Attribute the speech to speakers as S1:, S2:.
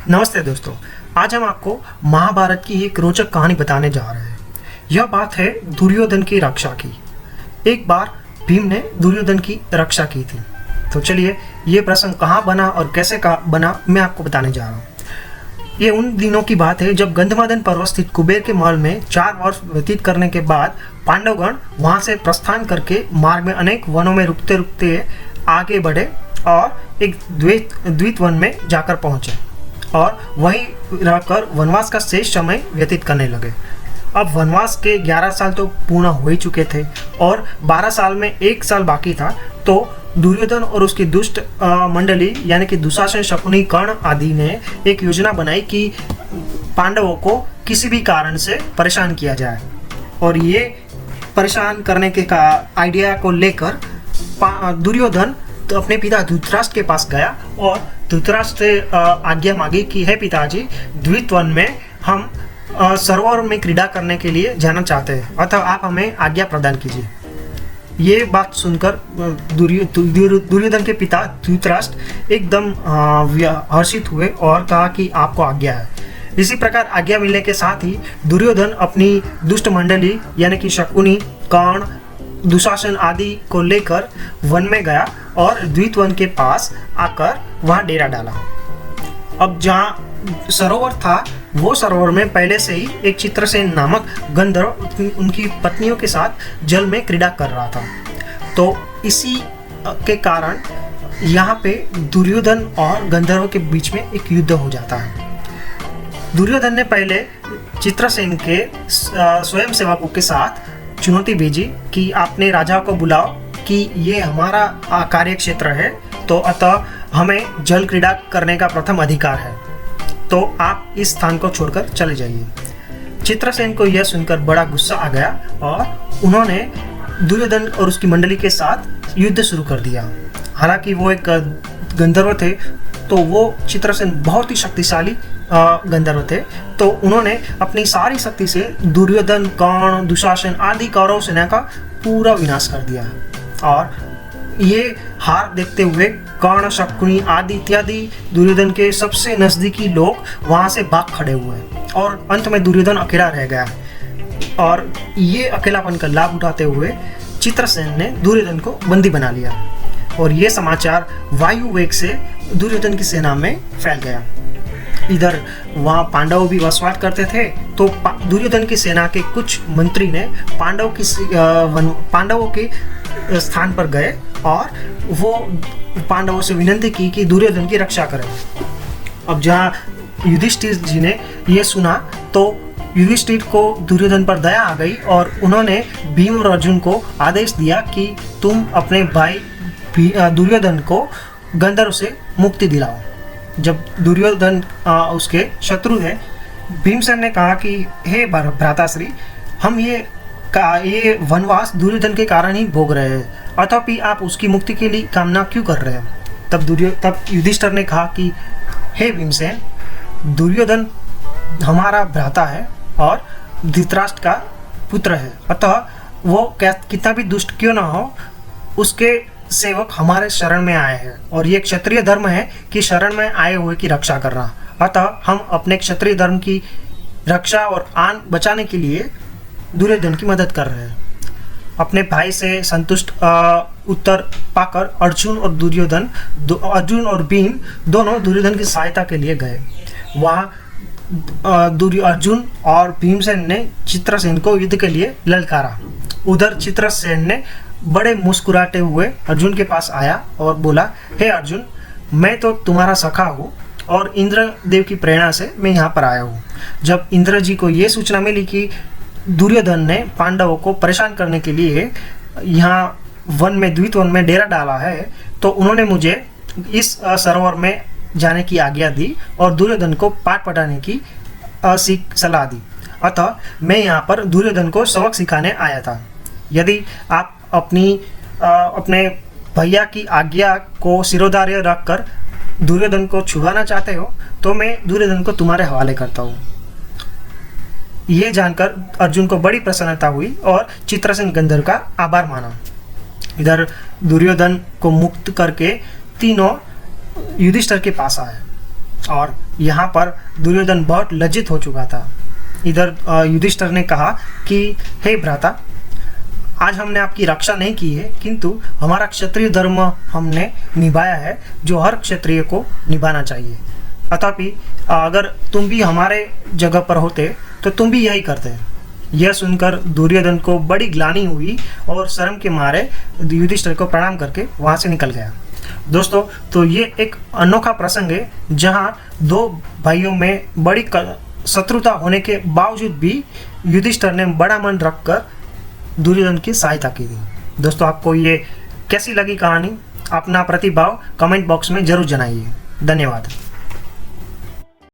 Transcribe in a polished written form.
S1: नमस्ते दोस्तों। आज हम आपको महाभारत की एक रोचक कहानी बताने जा रहे हैं। यह बात है दुर्योधन की रक्षा की। एक बार भीम ने दुर्योधन की रक्षा की थी। तो चलिए ये प्रसंग कहाँ बना और कैसे बना मैं आपको बताने जा रहा हूँ। ये उन दिनों की बात है जब गंधमादन पर्वत स्थित कुबेर के महल में 4 वर्ष व्यतीत करने के बाद पांडवगण वहाँ से प्रस्थान करके मार्ग में अनेक वनों में रुकते रुकते आगे बढ़े और एक द्वैत वन में जाकर पहुँचे और वहीं रहकर वनवास का शेष समय व्यतीत करने लगे। अब वनवास के 11 साल तो पूर्ण हो ही चुके थे और 12 साल में 1 साल बाकी था। तो दुर्योधन और उसकी दुष्ट मंडली यानी कि दुशासन, शकुनी, कर्ण आदि ने एक योजना बनाई कि पांडवों को किसी भी कारण से परेशान किया जाए। और ये परेशान करने के आइडिया को लेकर दुर्योधन तो अपने पिता धृतराष्ट्र के पास गया और धृतराष्ट्र से आज्ञा मांगी कि हे पिताजी, द्वैत वन में हम सरोवर में क्रीड़ा करने के लिए जाना चाहते हैं, अतः आप हमें आज्ञा प्रदान कीजिए। ये बात सुनकर दुर्योधन के पिता धृतराष्ट्र एकदम हर्षित हुए और कहा कि आपको आज्ञा है। इसी प्रकार आज्ञा मिलने के साथ ही दुर्योधन अपनी दुष्ट मंडली यानी कि शकुनी, कर्ण, दुशासन आदि को लेकर वन में गया और द्वैत वन के पास आकर वहां डेरा डाला। अब जहाँ सरोवर था वो सरोवर में पहले से ही एक चित्रसेन नामक गंधर्व उनकी पत्नियों के साथ जल में क्रीड़ा कर रहा था। तो इसी के कारण यहाँ पे दुर्योधन और गंधर्व के बीच में एक युद्ध हो जाता है। दुर्योधन ने पहले चित्रसेन के स्वयं सेवकों के साथ चुनौती भेजी कि आपने राजा को बुलाओ कि ये हमारा कार्य क्षेत्र है, तो अतः हमें जल क्रीड़ा करने का प्रथम अधिकार है, तो आप इस स्थान को छोड़कर चले जाइए। चित्रसेन को यह सुनकर बड़ा गुस्सा आ गया और उन्होंने दुर्योधन और उसकी मंडली के साथ युद्ध शुरू कर दिया। हालांकि वो एक गंधर्व थे, तो वो चित्रसेन बहुत ही शक्तिशाली गंधर्व थे, तो उन्होंने अपनी सारी शक्ति से दुर्योधन, कर्ण, दुशासन आदि कौरव सेना का पूरा विनाश कर दिया। और ये हार देखते हुए कर्ण, शकुनी आदि इत्यादि दुर्योधन के सबसे नजदीकी लोग वहां से भाग खड़े हुए और अंत में दुर्योधन अकेला रह गया। और ये अकेलापन का लाभ उठाते हुए चित्रसेन ने दुर्योधन को बंदी बना लिया और ये समाचार वायु वेग से दुर्योधन की सेना में फैल गया। इधर वहाँ पांडव भी वसवाट करते थे, तो दुर्योधन की सेना के कुछ मंत्री ने पांडवों के स्थान पर गए और वो पांडवों से विनती की कि दुर्योधन की रक्षा करें। अब जहाँ युधिष्ठिर जी ने ये सुना तो युधिष्ठिर को दुर्योधन पर दया आ गई और उन्होंने भीम और अर्जुन को आदेश दिया कि तुम अपने भाई दुर्योधन को गंधर्व से मुक्ति दिलाओ। जब दुर्योधन उसके शत्रु थे, भीमसेन ने कहा कि हे भ्राताश्री, हम ये वनवास दुर्योधन के कारण ही भोग रहे हैं, अतःपि आप उसकी मुक्ति के लिए कामना क्यों कर रहे हैं? तब युधिष्ठिर ने कहा कि हे भीमसेन, दुर्योधन हमारा भ्राता है और धृतराष्ट्र का पुत्र है, अतः वो कितना भी दुष्ट क्यों ना हो, उसके सेवक हमारे शरण में आए हैं और ये क्षत्रिय धर्म है कि शरण में आए हुए की रक्षा करना। अतः हम अपने क्षत्रिय धर्म की रक्षा और आन बचाने के लिए दुर्योधन की मदद कर रहे हैं। अपने भाई से संतुष्ट उत्तर पाकर अर्जुन और भीम दोनों दुर्योधन की सहायता के लिए गए। वहाँ अर्जुन और भीमसेन ने चित्रसेन को युद्ध के लिए ललकारा। उधर चित्रसेन ने बड़े मुस्कुराते हुए अर्जुन के पास आया और बोला, हे अर्जुन, मैं तो तुम्हारा सखा हूँ और इंद्र देव की प्रेरणा से मैं यहाँ पर आया हूँ। जब इंद्र जी को ये सूचना मिली कि दुर्योधन ने पांडवों को परेशान करने के लिए यहाँ द्वैत वन में डेरा डाला है, तो उन्होंने मुझे इस सरोवर में जाने की आज्ञा दी और दुर्योधन को पाठ पढ़ाने की सलाह दी। अतः मैं यहाँ पर दुर्योधन को सबक सिखाने आया था। यदि आप अपने भैया की आज्ञा को सिरोधार्य रखकर दुर्योधन को छुड़ाना चाहते हो, तो मैं दुर्योधन को तुम्हारे हवाले करता हूँ। ये जानकर अर्जुन को बड़ी प्रसन्नता हुई और चित्रसेन गंधर्व का आभार माना। इधर दुर्योधन को मुक्त करके तीनों युधिष्ठिर के पास आए और यहाँ पर दुर्योधन बहुत लज्जित हो चुका था। इधर युधिष्ठिर ने कहा कि हे भ्राता, आज हमने आपकी रक्षा नहीं की है, किंतु हमारा क्षत्रिय धर्म हमने निभाया है जो हर क्षत्रिय को निभाना चाहिए। अथापि अगर तुम भी हमारे जगह पर होते तो तुम भी यही करते। यह सुनकर दुर्योधन को बड़ी ग्लानि हुई और शर्म के मारे युधिष्ठिर को प्रणाम करके वहाँ से निकल गया। दोस्तों, तो ये एक अनोखा प्रसंग है जहाँ दो भाइयों में बड़ी शत्रुता होने के बावजूद भी युधिष्ठिर ने बड़ा मन रखकर दुर्योधन की सहायता की थी। दोस्तों, आपको ये कैसी लगी कहानी? अपना प्रतिभाव कमेंट बॉक्स में जरूर जनाइए। धन्यवाद।